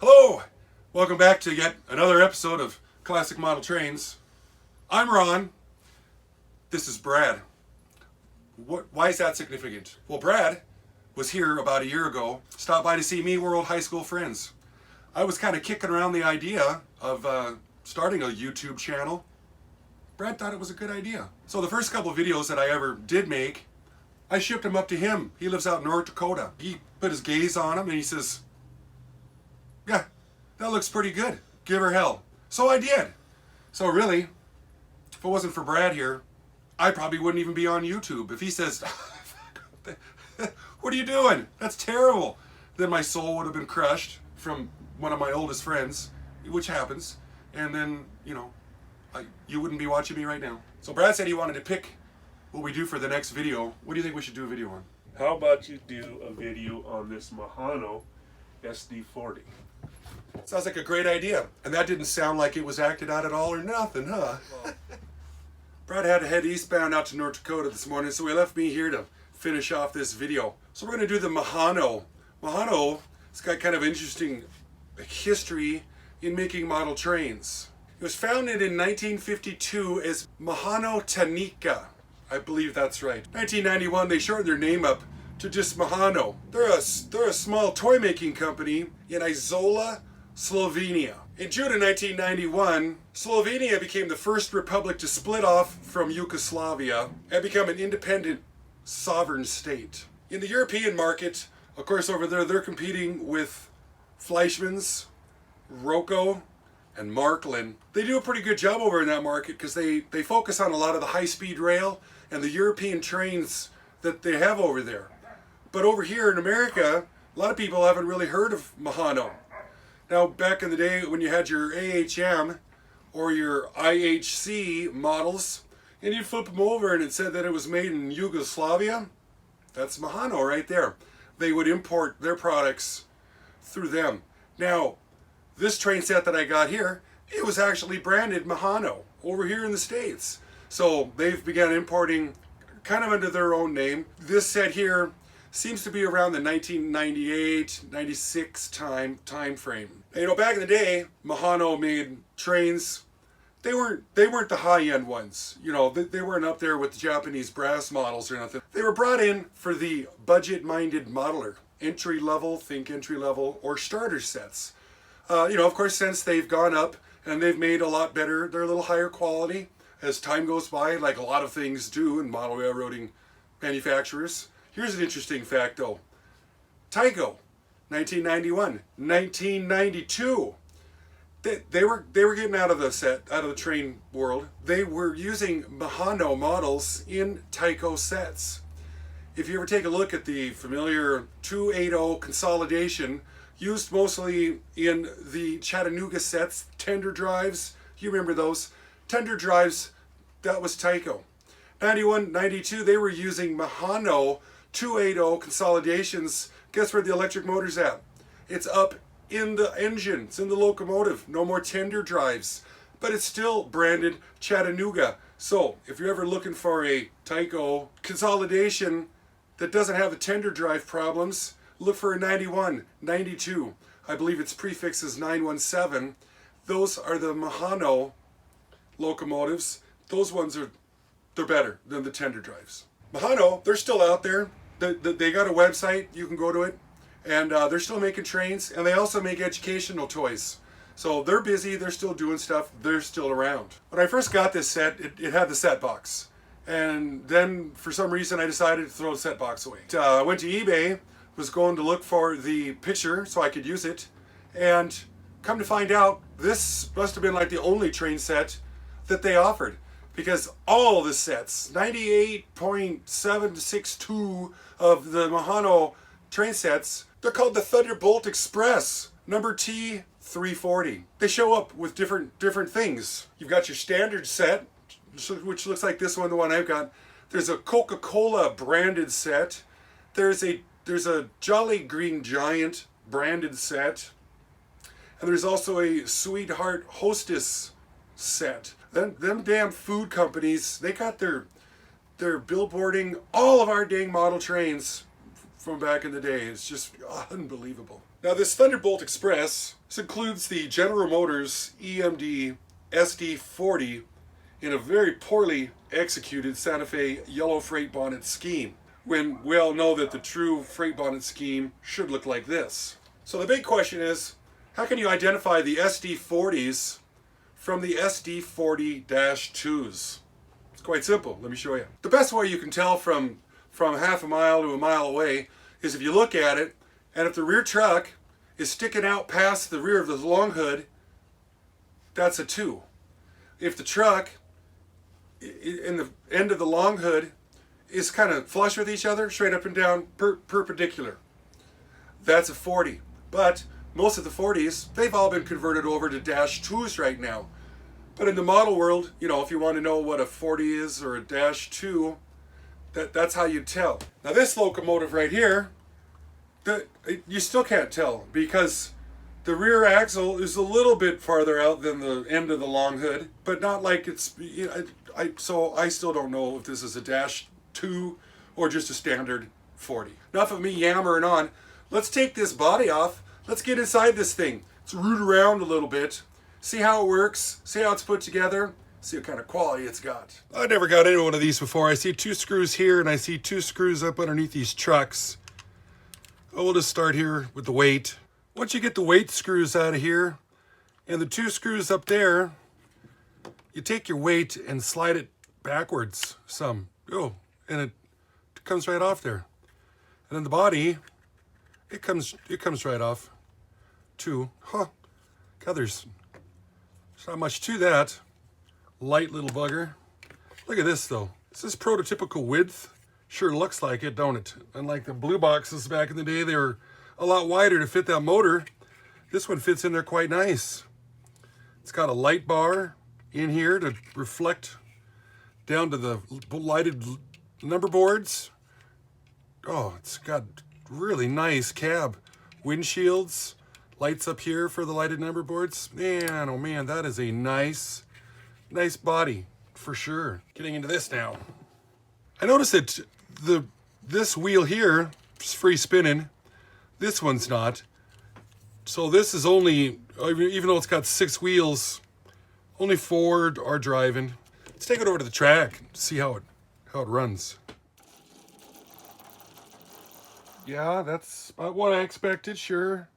Hello! Welcome back to yet another episode of Classic Model Trains. I'm Ron. This is Brad. Why is that significant? Well, Brad was here about a year ago, stopped by to see me. We're old high school friends. I was kind of kicking around the idea of starting a YouTube channel. Brad thought it was a good idea. So the first couple of videos that I ever did make, I shipped them up to him. He lives out in North Dakota. He put his gaze on them and he says, yeah, that looks pretty good. Give her hell. So I did. So really, if it wasn't for Brad here, I probably wouldn't even be on YouTube. If he says, what are you doing? That's terrible. Then my soul would have been crushed from one of my oldest friends, which happens. And then, you wouldn't be watching me right now. So Brad said he wanted to pick what we do for the next video. What do you think we should do a video on? How about you do a video on this Mehano SD-40? Sounds like a great idea. And that didn't sound like it was acted out at all or nothing, huh? Well, Brad had to head eastbound out to North Dakota this morning, so he left me here to finish off this video. So we're going to do the Mehano. Mehano, it's got kind of interesting history in making model trains. It was founded in 1952 as Mehano Tanika. I believe that's right. 1991, they shortened their name up to just Mehano. They're a small toy making company in Izola, Slovenia. In June of 1991, Slovenia became the first republic to split off from Yugoslavia and become an independent sovereign state. In the European market, of course over there they're competing with Fleischmann's, Rocco, and Marklin. They do a pretty good job over in that market because they focus on a lot of the high-speed rail and the European trains that they have over there. But over here in America, a lot of people haven't really heard of Mehano. Now, back in the day when you had your AHM or your IHC models, and you'd flip them over and it said that it was made in Yugoslavia, that's Mehano right there. They would import their products through them. Now, this train set that I got here, it was actually branded Mehano over here in the States. So they've begun importing kind of under their own name. This set here seems to be around the 1998, 96 time frame. Back in the day, Mehano made trains. They weren't the high-end ones. They weren't up there with the Japanese brass models or nothing. They were brought in for the budget-minded modeler. Think entry level, or starter sets. Of course, since they've gone up and they've made a lot better, they're a little higher quality as time goes by, like a lot of things do in model railroading manufacturers. Here's an interesting fact though. Tyco, 1991, 1992. They were getting out of the train world. They were using Mehano models in Tyco sets. If you ever take a look at the familiar 280 consolidation, used mostly in the Chattanooga sets, tender drives. You remember those? Tender drives, that was Tyco. 91, 92, they were using Mehano 280 consolidations. Guess where the electric motor's at? It's up in the engine. It's in the locomotive. No more tender drives. But it's still branded Chattanooga. So, if you're ever looking for a Tyco consolidation that doesn't have the tender drive problems, look for a 91, 92. I believe its prefix is 917. Those are the Mehano locomotives. Those ones they're better than the tender drives. Mehano, they're still out there. They got a website. You can go to it. And they're still making trains. And they also make educational toys. So they're busy. They're still doing stuff. They're still around. When I first got this set, it had the set box. And then for some reason I decided to throw the set box away. I went to eBay, was going to look for the picture so I could use it, and come to find out this must have been like the only train set that they offered, because all the sets, 98.762 of the Mehano train sets, they're called the Thunderbolt Express number T340. They show up with different things. You've got your standard set, which looks like this one, the one I've got. There's a Coca-Cola branded set. There's a Jolly Green Giant branded set. And there's also a Sweetheart Hostess set. Them damn food companies, they got their billboarding all of our dang model trains from back in the day. It's just unbelievable. Now this Thunderbolt Express, this includes the General Motors EMD SD-40 in a very poorly executed Santa Fe yellow freight bonnet scheme, when we all know that the true freight bonnet scheme should look like this. So the big question is, how can you identify the SD-40s from the SD-40-2s? It's quite simple. Let me show you. The best way you can tell from half a mile to a mile away is if you look at it, and if the rear truck is sticking out past the rear of the long hood, that's a 2. If the truck in the end of the long hood is kind of flush with each other, straight up and down, perpendicular, that's a 40. But most of the 40s, they've all been converted over to -2s right now. But in the model world, you know, if you want to know what a 40 is or a -2, that's how you tell. Now this locomotive right here, you still can't tell because the rear axle is a little bit farther out than the end of the long hood, but not like it's, you know, so I still don't know if this is a -2 or just a standard 40. Enough of me yammering on. Let's take this body off. Let's get inside this thing. Let's root around a little bit, see how it works, see how it's put together, see what kind of quality it's got. I never got into one of these before. I see 2 screws here and I see 2 screws up underneath these trucks. Oh, we'll just start here with the weight. Once you get the weight screws out of here and the 2 screws up there, you take your weight and slide it backwards some. Oh, and it comes right off there. And then the body, it comes right off too. Huh. God, there's not much to that. Light little bugger. Look at this though. Is this prototypical width? Sure looks like it, don't it? Unlike the blue boxes back in the day, they were a lot wider to fit that motor. This one fits in there quite nice. It's got a light bar in here to reflect down to the lighted number boards. Oh, it's got really nice cab windshields. Lights up here for the lighted number boards. Man, oh man, that is a nice body for sure. Getting into this now. I noticed that this wheel here is free spinning. This one's not. So this is only, even though it's got 6 wheels, only 4 are driving. Let's take it over to the track and see how it runs. Yeah, that's about what I expected, sure.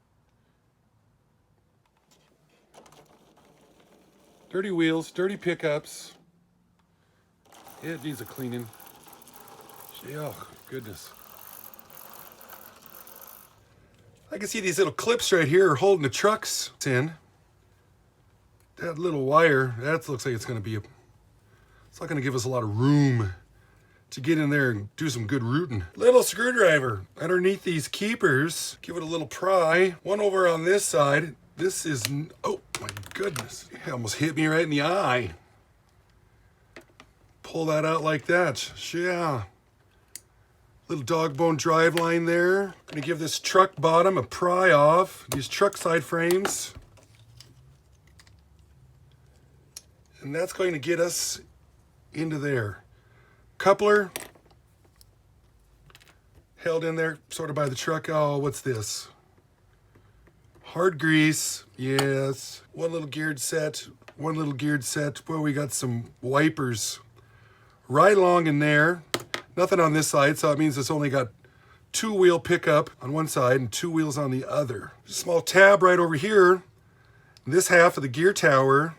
Dirty wheels, dirty pickups. It needs a cleaning. Oh, goodness. I can see these little clips right here holding the trucks in. That little wire, that looks like it's going to be it's not going to give us a lot of room to get in there and do some good rooting. Little screwdriver underneath these keepers. Give it a little pry. One over on this side. This is, oh my goodness. It almost hit me right in the eye. Pull that out like that. Yeah. Little dog bone drive line there. Gonna give this truck bottom a pry off. These truck side frames. And that's going to get us into there. Coupler. Held in there sort of by the truck. Oh, what's this? Hard grease. Yes. One little geared set. One little geared set. Well, we got some wipers right along in there. Nothing on this side, so it means it's only got 2-wheel pickup on one side and 2 wheels on the other. Small tab right over here. This half of the gear tower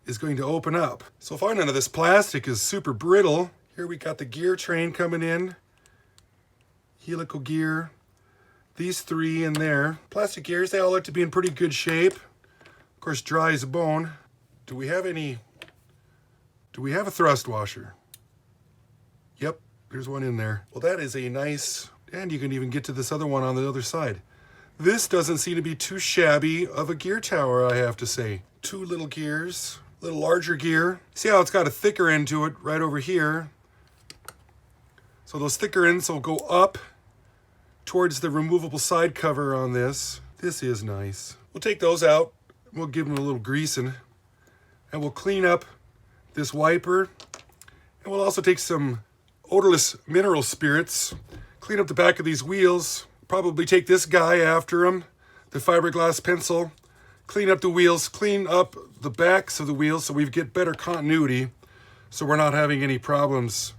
is going to open up. So far none of this plastic is super brittle. Here we got the gear train coming in. Helical gear. These 3 in there. Plastic gears, they all look to be in pretty good shape. Of course, dry as a bone. Do we have a thrust washer? Yep, there's one in there. Well, that is a nice, and you can even get to this other one on the other side. This doesn't seem to be too shabby of a gear tower, I have to say. 2 little gears, a little larger gear. See how it's got a thicker end to it right over here. So those thicker ends will go up towards the removable side cover on this. This is nice. We'll take those out. We'll give them a little greasing. And we'll clean up this wiper. And we'll also take some odorless mineral spirits, clean up the back of these wheels, probably take this guy after them, the fiberglass pencil, clean up the wheels, clean up the backs of the wheels so we get better continuity, so we're not having any problems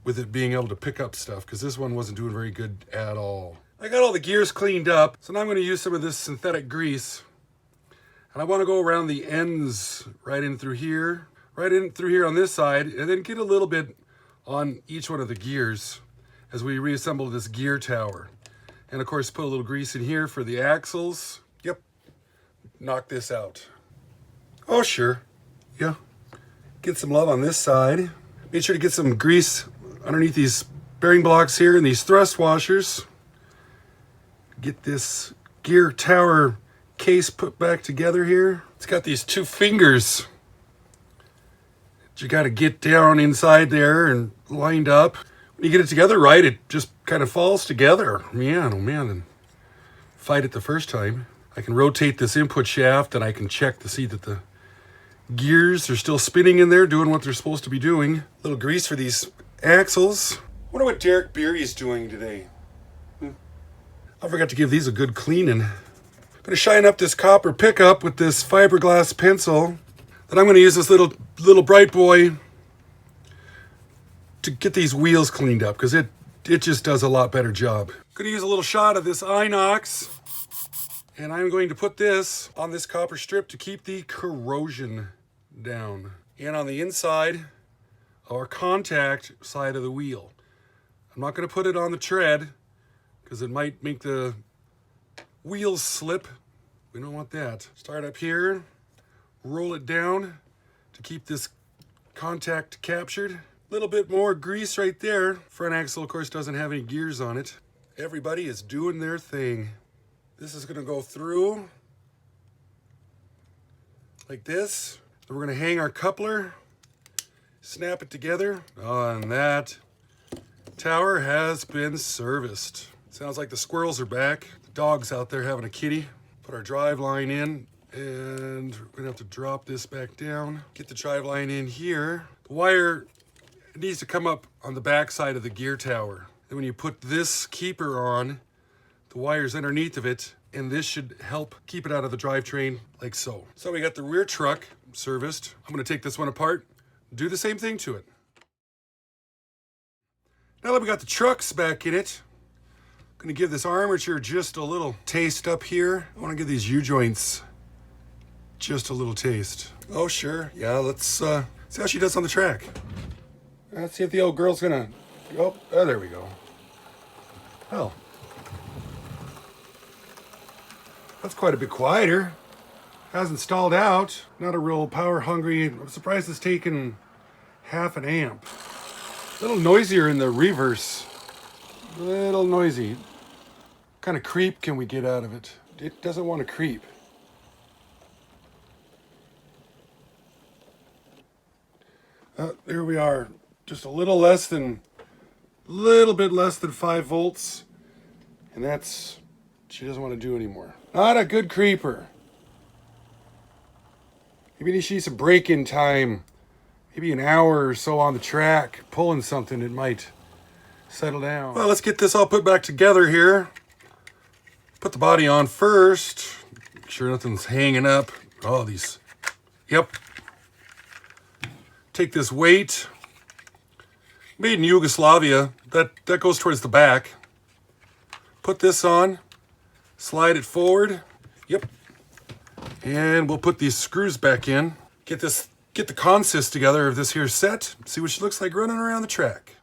with it being able to pick up stuff, because this one wasn't doing very good at all. I got all the gears cleaned up, so now I'm going to use some of this synthetic grease. And I want to go around the ends, right in through here on this side, and then get a little bit on each one of the gears as we reassemble this gear tower. And of course, put a little grease in here for the axles. Yep, knock this out. Oh, sure, yeah. Get some love on this side. Make sure to get some grease underneath these bearing blocks here and these thrust washers. Get this gear tower case put back together here. It's got these two fingers that you got to get down inside there and lined up. When you get it together right, it just kind of falls together. Man, oh man, and fight it the first time. I can rotate this input shaft and I can check to see that the gears are still spinning in there, doing what they're supposed to be doing. A little grease for these axles. Wonder what Derek Beery's doing today. I forgot to give these a good cleaning. I'm going to shine up this copper pickup with this fiberglass pencil. Then I'm going to use this little bright boy to get these wheels cleaned up, because it just does a lot better job. I'm going to use a little shot of this inox, and I'm going to put this on this copper strip to keep the corrosion down. And on the inside, our contact side of the wheel. I'm not going to put it on the tread because it might make the wheels slip. We don't want that. Start up here, roll it down to keep this contact captured. A little bit more grease right there. Front axle, of course, doesn't have any gears on it. Everybody is doing their thing. This is going to go through like this. Then we're going to hang our coupler, snap it together. Oh, and that tower has been serviced. Sounds like the squirrels are back. The dog's out there having a kitty. Put our drive line in, and we're going to have to drop this back down. Get the drive line in here. The wire needs to come up on the back side of the gear tower. Then when you put this keeper on, the wire's underneath of it, and this should help keep it out of the drivetrain like so. So we got the rear truck serviced. I'm going to take this one apart, do the same thing to it. Now that we got the trucks back in it, I'm going to give this armature just a little taste up here. I want to give these U-joints just a little taste. Oh, sure. Yeah, let's see how she does on the track. Let's see if the old girl's going to... Oh, there we go. Oh. That's quite a bit quieter. Hasn't stalled out. Not a real power hungry. I'm surprised it's taken half an amp. A little noisier in the reverse. A little noisy. What kind of creep can we get out of it? It doesn't want to creep. There we are. Just a little bit less than 5 volts. And that's, she doesn't want to do anymore. Not a good creeper. Maybe she needs some break-in time. Maybe an hour or so on the track, pulling something, it might settle down. Well, let's get this all put back together here. Put the body on first. Make sure nothing's hanging up. Oh, these. Yep. Take this weight. Made in Yugoslavia. That goes towards the back. Put this on. Slide it forward. Yep. And we'll put these screws back in. Get the consist together of this here set. See what she looks like running around the track.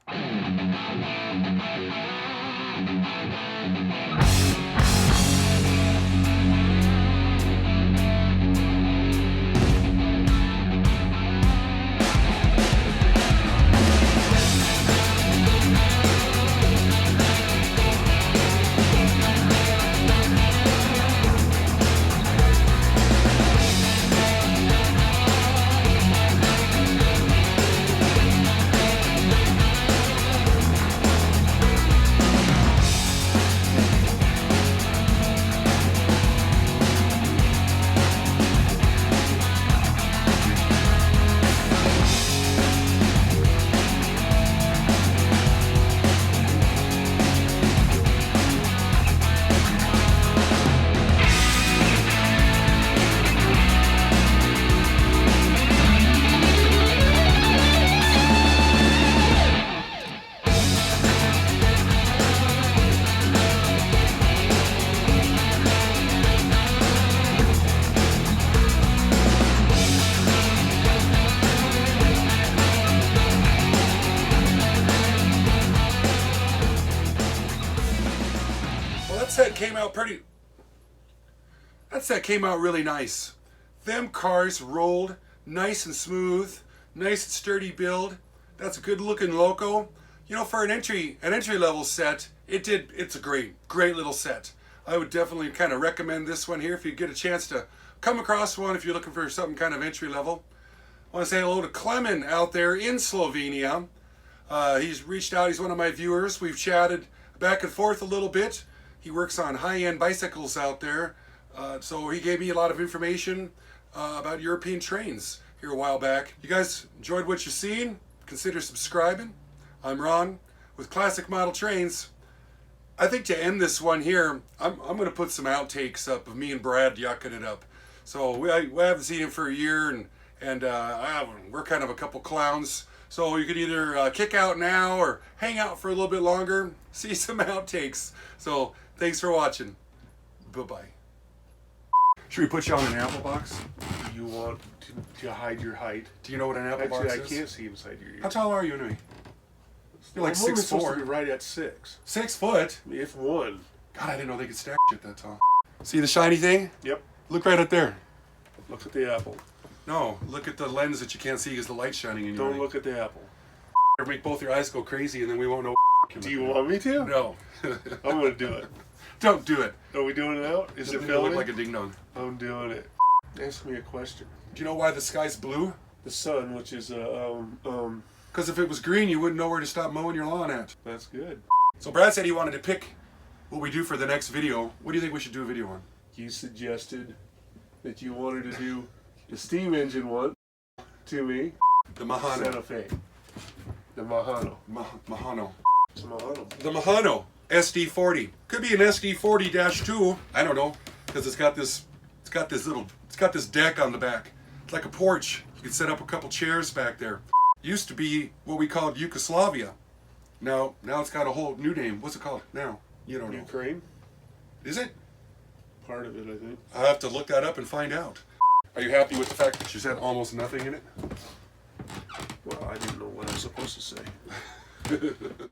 came out really nice. Them cars rolled nice and smooth, nice and sturdy build. That's a good looking loco. You know, for an entry level set, it's a great little set. I would definitely kind of recommend this one here if you get a chance to come across one if you're looking for something kind of entry level. I want to say hello to Clemen out there in Slovenia. He's reached out. He's one of my viewers. We've chatted back and forth a little bit. He works on high-end bicycles out there. So he gave me a lot of information about European trains here a while back. You guys enjoyed what you've seen? Consider subscribing. I'm Ron with Classic Model Trains. I think to end this one here, I'm going to put some outtakes up of me and Brad yucking it up. So we haven't seen him for a year, and we're kind of a couple clowns. So you could either kick out now or hang out for a little bit longer, see some outtakes. So thanks for watching. Bye-bye. Should we put you on an apple box? Do you want to hide your height? Do you know what an apple Actually, box I is? can't see inside your ears. How tall are you anyway? You're like I'm only supposed to 6'4". be right at 6. 6 foot? If one. God, I didn't know they could stack shit that tall. See the shiny thing? Yep. Look right up there. Look at the apple. No, look at the lens that you can't see because the light's shining in your Don't eye. look at the apple. Or make both your eyes go crazy and then we won't know. Do you want me to? No. I'm going to do it. Don't do it. Are we doing it out? Is it Look filming? like a ding dong. I'm doing it. Ask me a question. Do you know why the sky's blue? The sun, which is Because if it was green, you wouldn't know where to stop mowing your lawn at. that's good. So Brad said he wanted to pick what we do for the next video. What do you think we should do a video on? You suggested that you wanted to do the steam engine one to me. The Santa Mehano. Fe. The Mehano. Mehano. It's a Mehano. The Mehano SD-40. Could be an SD-40-2. I don't know, because it's got this deck on the back. It's like a porch. You can set up a couple chairs back there. Used to be what we called Yugoslavia. Now it's got a whole new name. What's it called now? You don't know. Ukraine? Is it? Part of it, I think. I'll have to look that up and find out. Are you happy with the fact that you said almost nothing in it? Well, I didn't know what I was supposed to say.